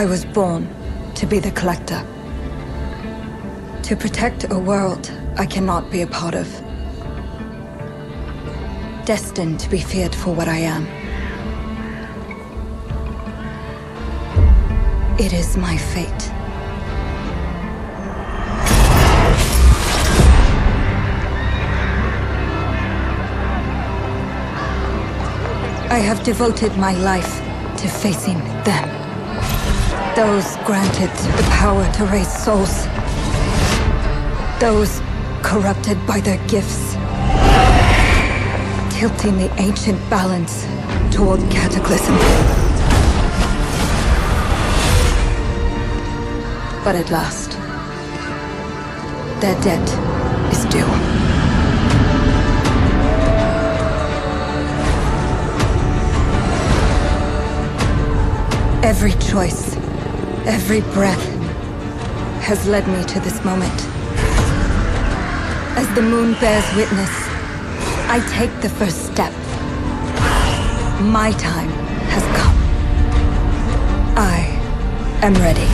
I was born to be the collector. To protect a world I cannot be a part of. Destined to be feared for what I am. It is my fate. I have devoted my life to facing them. Those granted the power to raise souls. Those corrupted by their gifts. Tilting the ancient balance toward cataclysm. But at last, their debt is due. Every choice, every breath has led me to this moment. As the moon bears witness, I take the first step. My time has come. I am ready.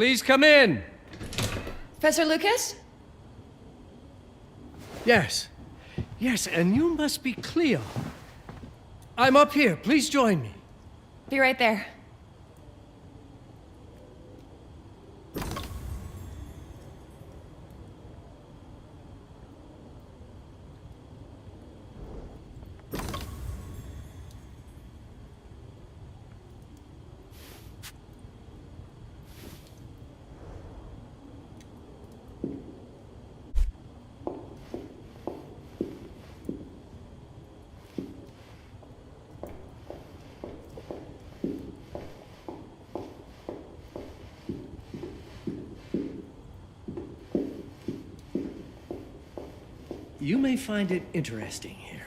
Please come in. Professor Lucas? Yes. Yes, and you must be Cleo. I'm up here. Please join me. Be right there. You may find it interesting here.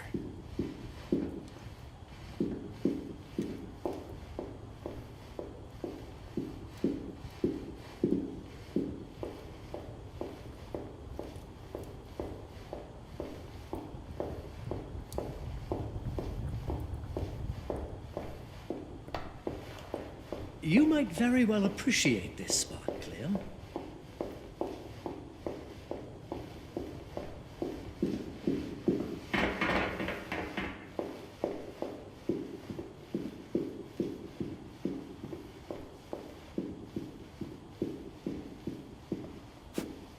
You might very well appreciate this spot, Clem.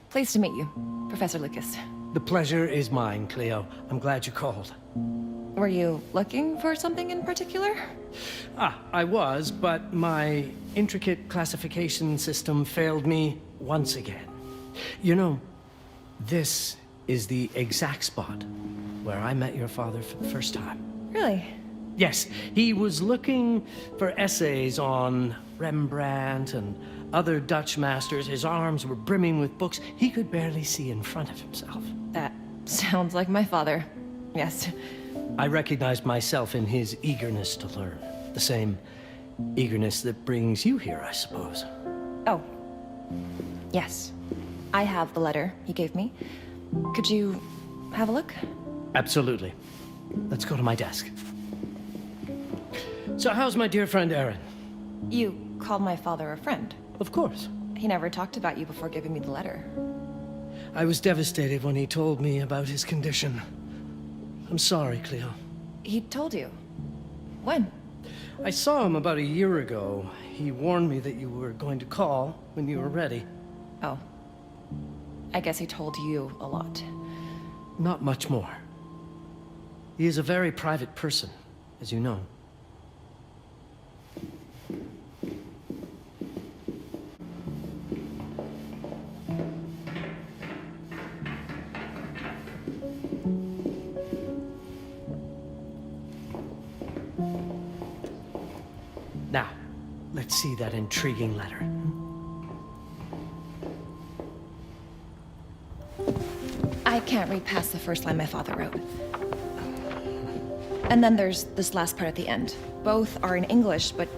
Pleased to meet you, Professor Lucas. The pleasure is mine, Cleo. I'm glad you called. Were you looking for something in particular? I was, but my intricate classification system failed me once again. You know, this is the exact spot where I met your father for the first time. Really? Yes, he was looking for essays on Rembrandt and other Dutch masters. His arms were brimming with books. He could barely see in front of himself. That sounds like my father. Yes. I recognized myself in his eagerness to learn. The same eagerness that brings you here, I suppose. Oh. Yes. I have the letter he gave me. Could you have a look? Absolutely. Let's go to my desk. So how's my dear friend Aaron? You called my father a friend. Of course. He never talked about you before giving me the letter. I was devastated when he told me about his condition. I'm sorry, Cleo. He told you? When? I saw him about a year ago. He warned me that you were going to call when you were ready. Oh. I guess he told you a lot. Not much more. He is a very private person, as you know. Now, let's see that intriguing letter. I can't read past the first line my father wrote. And then there's this last part at the end. Both are in English, but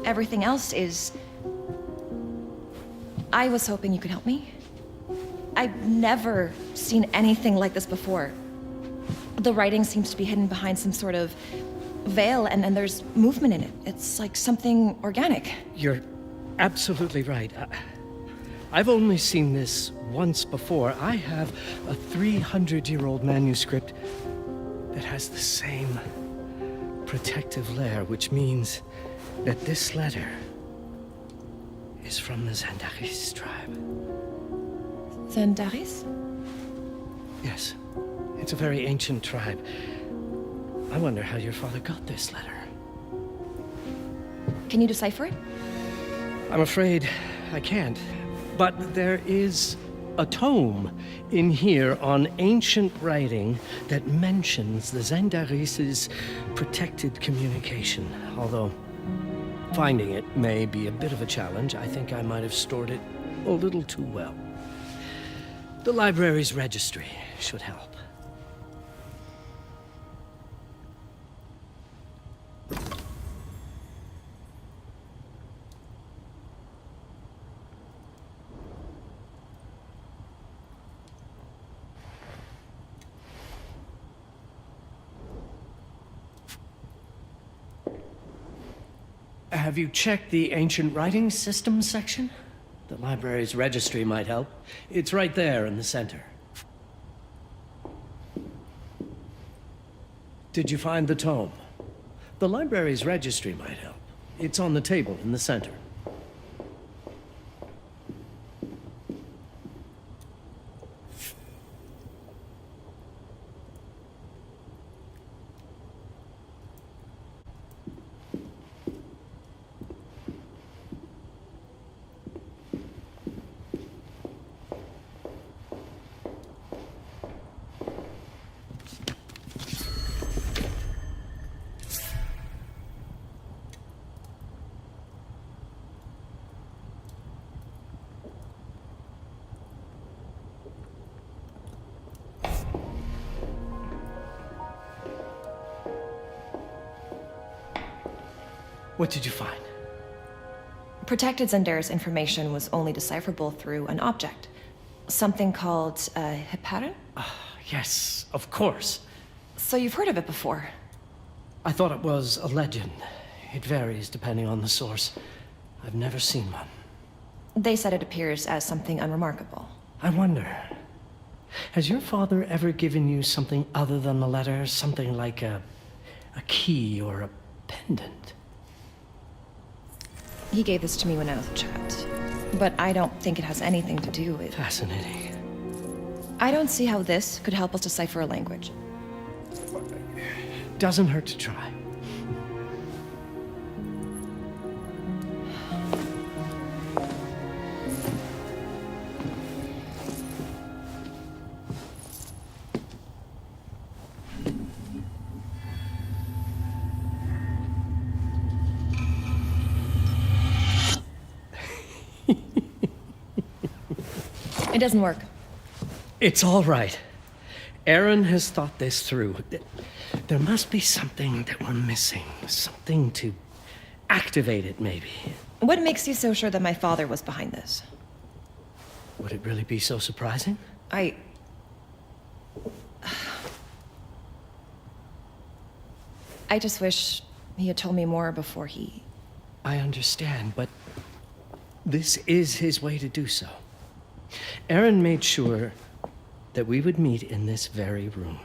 everything else is... I was hoping you could help me. I've never seen anything like this before. The writing seems to be hidden behind some sort of veil, and there's movement in it. It's like something organic. You're absolutely right. I've only seen this once before. I have a 300-year-old manuscript that has the same protective layer, which means that this letter is from the Zandaris tribe. Zandaris? Yes, it's a very ancient tribe. I wonder how your father got this letter. Can you decipher it? I'm afraid I can't. But there is a tome in here on ancient writing that mentions the Zandaris' protected communication. Although finding it may be a bit of a challenge, I think I might have stored it a little too well. The library's registry should help. Have you checked the ancient writing system section? The library's registry might help. It's right there in the center. Did you find the tome? The library's registry might help. It's on the table in the center. What did you find? Protected Zendare's information was only decipherable through an object. Something called a hipparun? Yes, of course. So you've heard of it before? I thought it was a legend. It varies depending on the source. I've never seen one. They said it appears as something unremarkable. I wonder, has your father ever given you something other than the letter? Something like a key or a pendant? He gave this to me when I was a child. But I don't think it has anything to do with... Fascinating. I don't see how this could help us decipher a language. Doesn't hurt to try. It doesn't work. It's all right. Aaron has thought this through. There must be something that we're missing. Something to activate it, maybe. What makes you so sure that my father was behind this? Would it really be so surprising? I just wish he had told me more before he... I understand, but this is his way to do so. Aaron made sure that we would meet in this very room.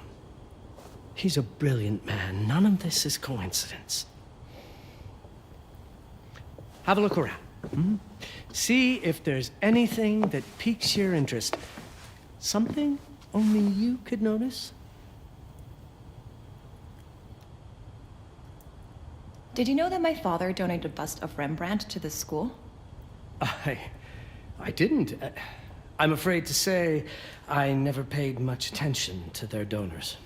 He's a brilliant man. None of this is coincidence. Have a look around. See if there's anything that piques your interest. Something only you could notice? Did you know that my father donated a bust of Rembrandt to this school? I didn't. I'm afraid to say I never paid much attention to their donors.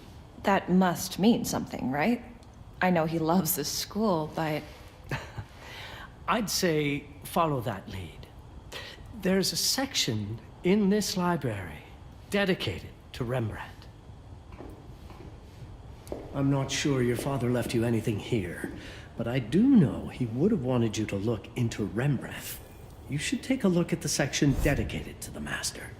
That must mean something, right? I know he loves this school, but... I'd say follow that lead. There's a section in this library dedicated to Rembrandt. I'm not sure your father left you anything here, but I do know he would have wanted you to look into Rembrandt. You should take a look at the section dedicated to the master.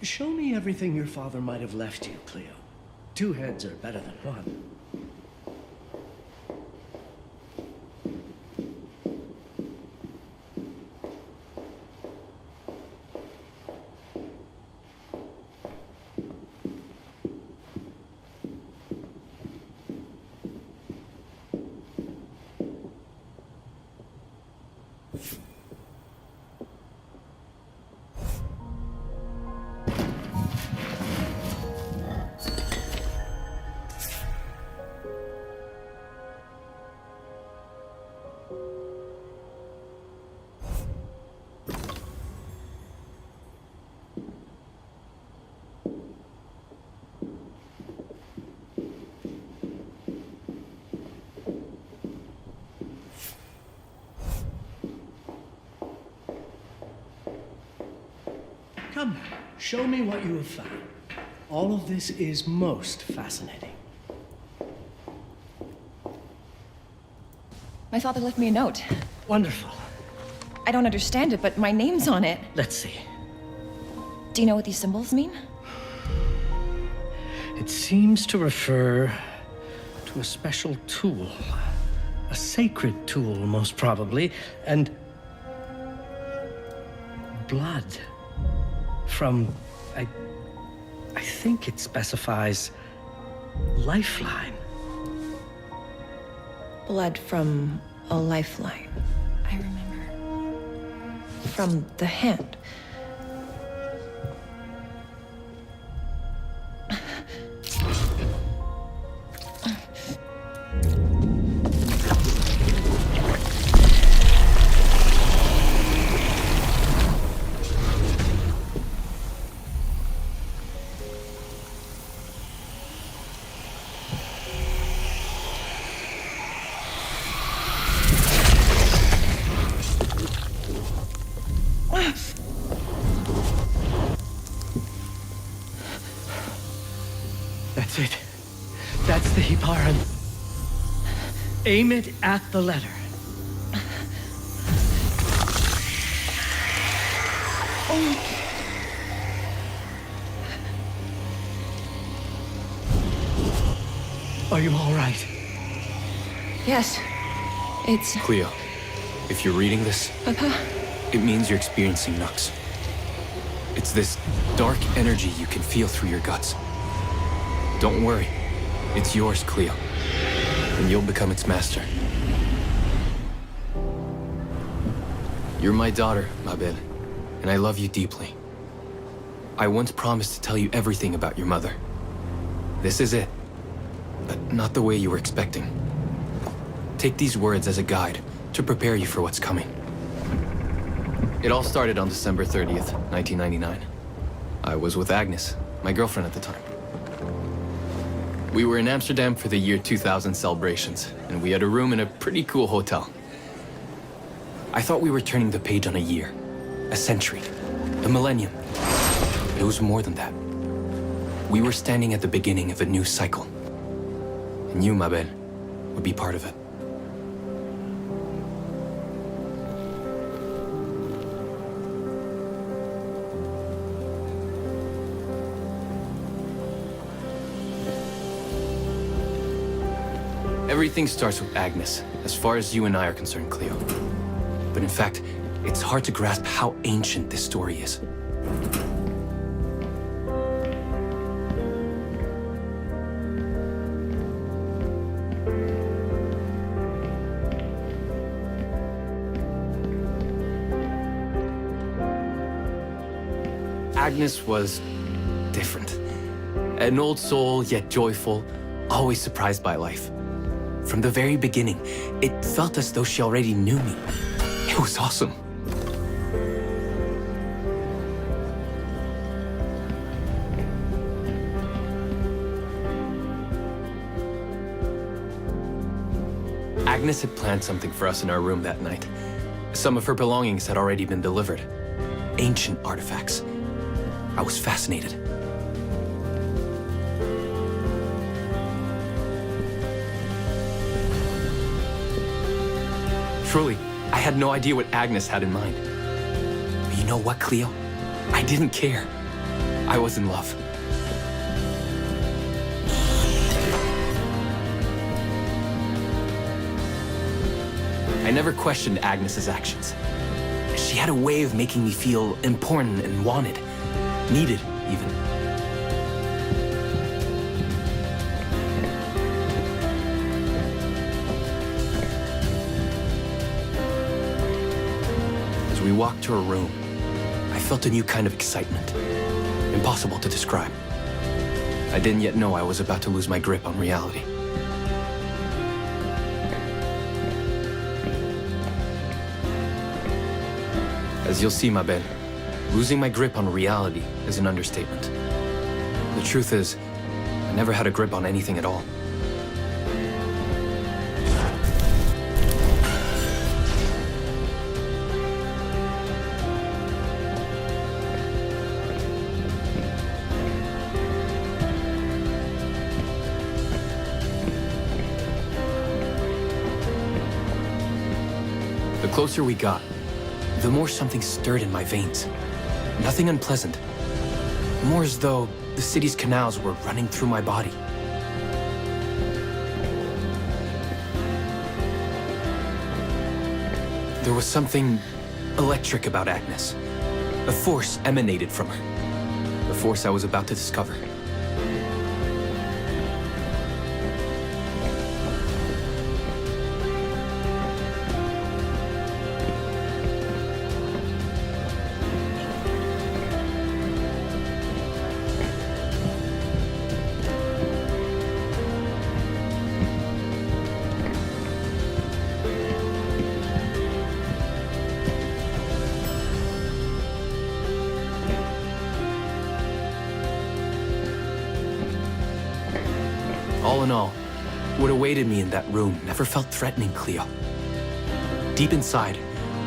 Show me everything your father might have left you, Cleo. 2 heads are better than 1. show me what you have found. All of this is most fascinating. My father left me a note. Wonderful. I don't understand it, but my name's on it. Let's see. Do you know what these symbols mean? It seems to refer to a special tool. A sacred tool, most probably, and blood from, I think it specifies lifeline. Blood from a lifeline. I remember. From the hand. That's it. That's the Hiparan. Aim it at the letter. Are you all right? Yes. It's... Cleo, if you're reading this, Papa? it means you're experiencing Nux. It's this dark energy you can feel through your guts. Don't worry. It's yours, Cleo. And you'll become its master. You're my daughter, Mabel, and I love you deeply. I once promised to tell you everything about your mother. This is it, but not the way you were expecting. Take these words as a guide to prepare you for what's coming. It all started on December 30th, 1999. I was with Agnes, my girlfriend at the time. We were in Amsterdam for the year 2000 celebrations, and we had a room in a pretty cool hotel. I thought we were turning the page on a year, a century, a millennium. It was more than that. We were standing at the beginning of a new cycle. And you, Mabel, would be part of it. Everything starts with Agnes, as far as you and I are concerned, Cleo. But in fact, it's hard to grasp how ancient this story is. Agnes was different. An old soul, yet joyful, always surprised by life. From the very beginning, it felt as though she already knew me. It was awesome. Agnes had planned something for us in our room that night. Some of her belongings had already been delivered. Ancient artifacts. I was fascinated. Truly, I had no idea what Agnes had in mind. But you know what, Cleo? I didn't care. I was in love. I never questioned Agnes's actions. She had a way of making me feel important and wanted. Needed, even. As we walked to her room, I felt a new kind of excitement. Impossible to describe. I didn't yet know I was about to lose my grip on reality. As you'll see, Mabel, losing my grip on reality is an understatement. The truth is, I never had a grip on anything at all. closer we got, the more something stirred in my veins. Nothing unpleasant. More as though the city's canals were running through my body. There was something electric about Agnes. A force emanated from her. The force I was about to discover. All in all, what awaited me in that room never felt threatening, Cleo. Deep inside,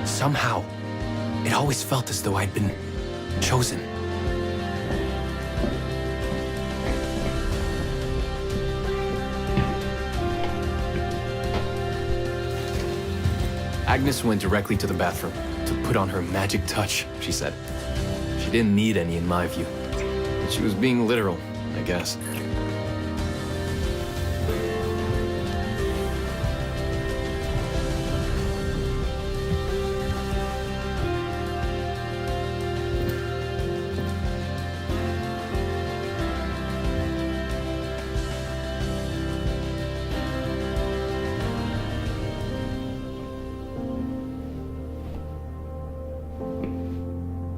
somehow, it always felt as though I'd been chosen. Agnes went directly to the bathroom to put on her magic touch, she said. She didn't need any in my view. She was being literal, I guess.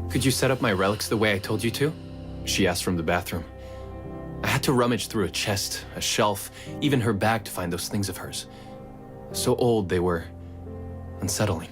Could you set up my relics the way I told you to? She asked from the bathroom. I had to rummage through a chest, a shelf, even her bag to find those things of hers. So old they were unsettling.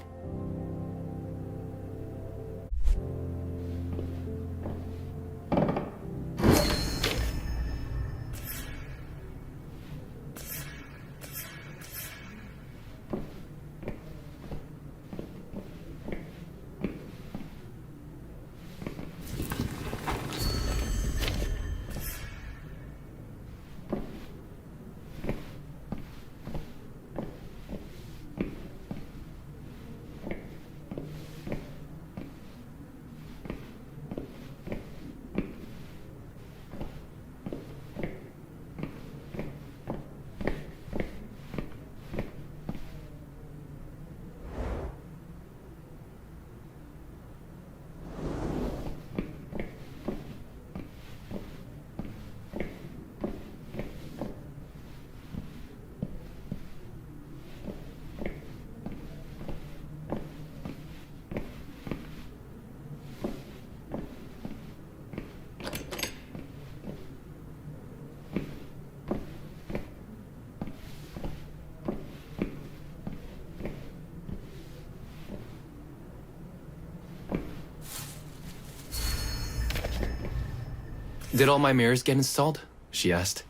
Did all my mirrors get installed? She asked.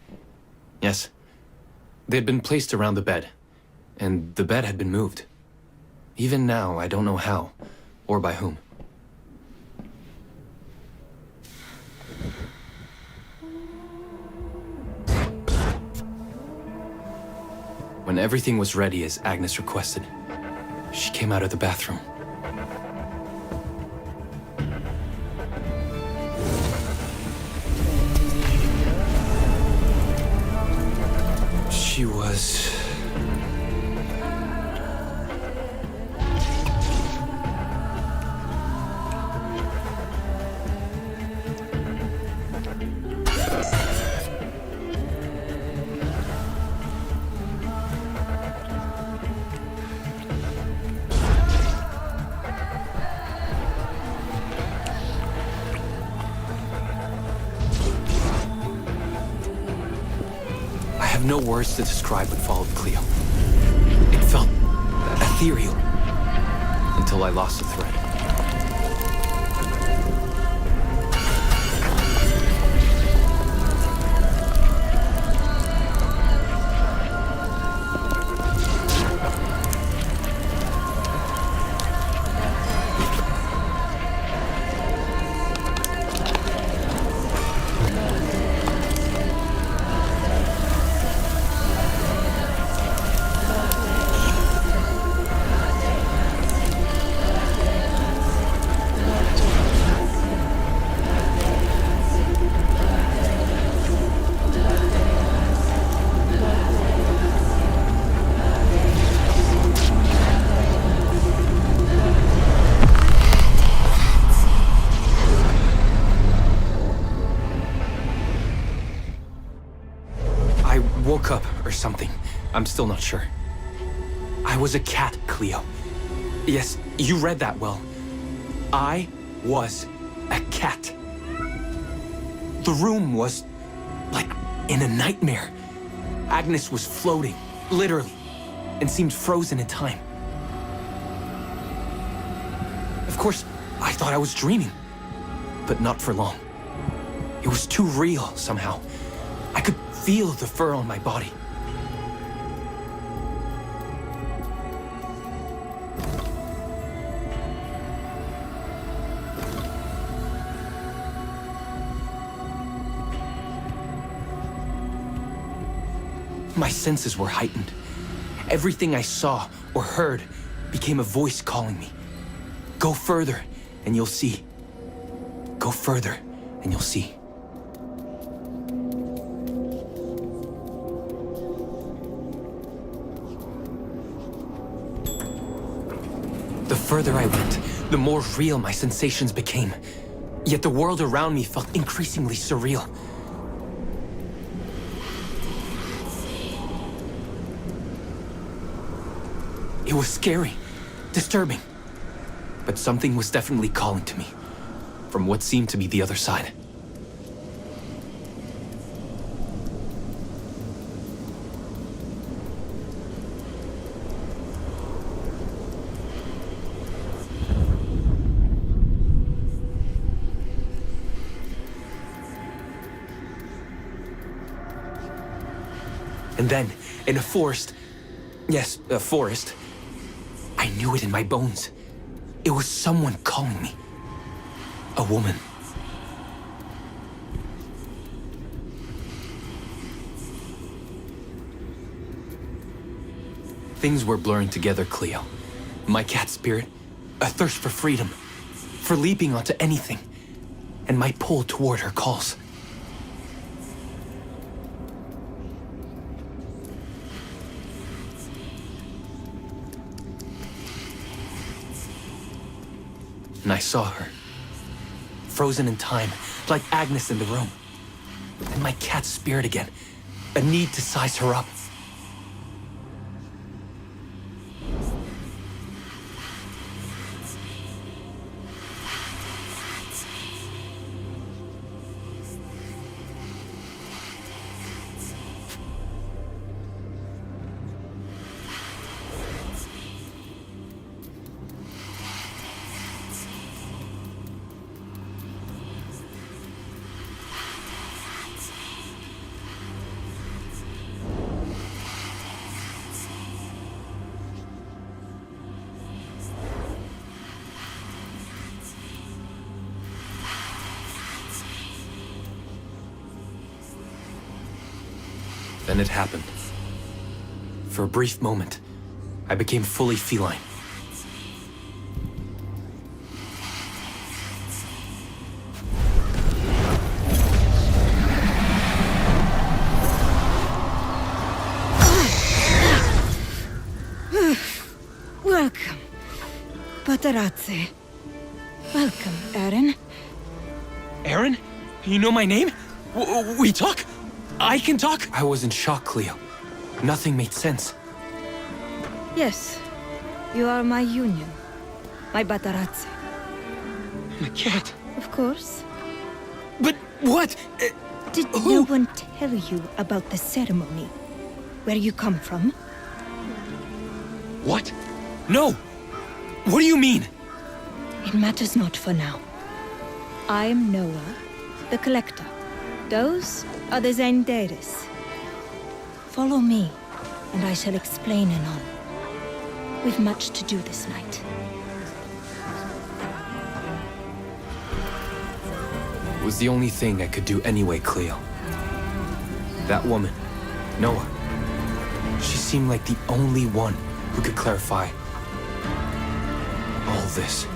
Yes. They had been placed around the bed, and the bed had been moved. Even now, I don't know how, or by whom. When everything was ready as Agnes requested, she came out of the bathroom. She was... no words to describe what followed, Cleo. It felt ethereal until I lost the thread. woke up or something. I'm still not sure. I was a cat, Cleo. Yes, you read that well. I was a cat. The room was like in a nightmare. Agnes was floating, literally, and seemed frozen in time. Of course, I thought I was dreaming, but not for long. It was too real somehow. I could feel the fur on my body. My senses were heightened. Everything I saw or heard became a voice calling me. Go further, and you'll see. Go further, and you'll see. The further I went, the more real my sensations became. Yet the world around me felt increasingly surreal. It was scary, disturbing, but something was definitely calling to me, from what seemed to be the other side. And then, in a forest, yes, a forest, I knew it in my bones. It was someone calling me. A woman. Things were blurring together, Cleo. My cat spirit, a thirst for freedom, for leaping onto anything, and my pull toward her calls. And I saw her, frozen in time, like Agnes in the room. And my cat spirit again, a need to size her up. Then it happened. For a brief moment, I became fully feline. Welcome, Paparazzi. Welcome, Aaron. Aaron? You know my name? We talk? I can talk? I was in shock, Cleo. Nothing made sense. Yes, you are my union, my Paparazzi. My cat. Of course. But what? Did no one tell you about the ceremony? Where you come from? What? No! What do you mean? It matters not for now. I am Noa, the collector. Those are the Zendaris. Follow me, and I shall explain anon. We've much to do this night. It was the only thing I could do anyway, Cleo. That woman, Noa, she seemed like the only one who could clarify all this.